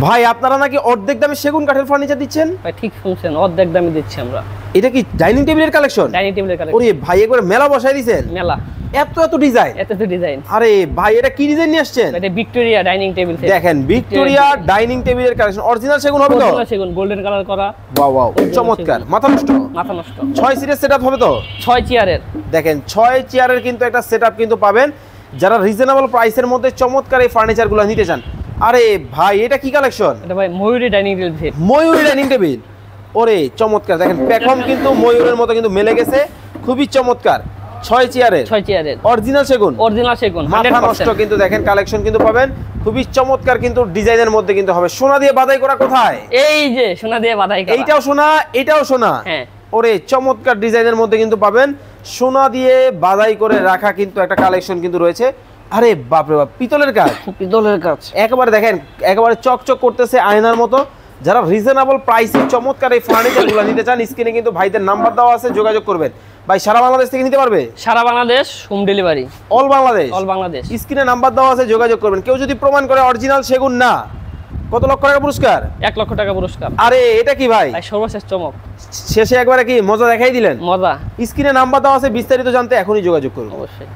ভাই আপনারা নাকি অর্ধেক দামে সেগুন কাঠের ফার্নিচার দিচ্ছেন? ভাই ঠিক শুনছেন, অর্ধেক দামে দিচ্ছি আমরা। এটা কি ডাইনিং টেবিলের কালেকশন? ডাইনিং টেবিলের কালেকশন। ওরে ভাই একবার মেলা বসাই দিয়েছেন। মেলা এত এত ডিজাইন, এত এত ডিজাইন। আরে ভাই এটা কি ডিজাইন নিয়ে আসছেন? এটা ভিক্টোরিয়া ডাইনিং টেবিল সেট। দেখেন ভিক্টোরিয়া ডাইনিং টেবিলের কালেকশন, অরিজিনাল সেগুন হবে তো? অরিজিনাল সেগুন, গোল্ডেন কালার করা। ওয়াও ওয়াও চমৎকার, মাথা নষ্ট। মাথা নষ্ট। 6 সিটের সেটআপ হবে তো? 6 চেয়ারের। দেখেন 6 চেয়ারের কিন্তু একটা সেটআপ কিন্তু পাবেন যারা রিজনেবল প্রাইসের মধ্যে চমৎকার এই ফার্নিচারগুলো নিতে চান। আরে ভাই এটা কি কালেকশন? এটা ভাই ময়ূরী ডাইনিং টেবিল সেট। ময়ূরী ডাইনিং টেবিল, ওরে চমৎকার। দেখেন প্যাকম কিন্তু ময়ূরের মতো কিন্তু মেলে গেছে, খুবই চমৎকার। 6 চেয়ারের, 6 চেয়ারের অরিজিনাল সেগুন। অরিজিনাল সেগুন, মাথা নষ্ট কিন্তু দেখেন কালেকশন কিন্তু পাবেন, খুবই চমৎকার কিন্তু ডিজাইনের মধ্যে কিন্তু হবে। সোনা দিয়ে বাধাই করা কোথায়? এই যে সোনা দিয়ে বাধাই করা। এইটাও সোনা, এটাও সোনা। হ্যাঁ, ওরে চমৎকার ডিজাইনের মধ্যে কিন্তু পাবেন, সোনা দিয়ে বাধাই করে রাখা কিন্তু একটা কালেকশন কিন্তু রয়েছে। আরে বাপ রে বাপ, পিতলের কাজ, পিতলের কাজ। একেবারে দেখেন একেবারে চকচক করতেছে আয়নার মতো। যারা রিজনেবল প্রাইসে চমৎকার এই ফার্নিচারগুলো নিতে চান, স্ক্রিনে কিন্তু ভাইদের নাম্বার দেওয়া আছে, যোগাযোগ করবেন। ভাই সারা বাংলাদেশ থেকে নিতে পারবে? সারা Bangladesh home delivery. All Bangladesh? All Bangladesh. স্ক্রিনে নাম্বার দেওয়া আছে, যোগাযোগ করবেন। কেউ যদি প্রমাণ করে অরিজিনাল সেগুন না, কত লক্ষ টাকা পুরস্কার? 1 লক্ষ টাকা পুরস্কার। আরে এটা কি ভাই? ভাই সর্বশেষ চমক। শেষে একবারে কি মজা দেখাই দিলেন। মজা। স্ক্রিনে নাম্বার দেওয়া আছে, বিস্তারিত জানতে এখনই যোগাযোগ করুন অবশ্যই।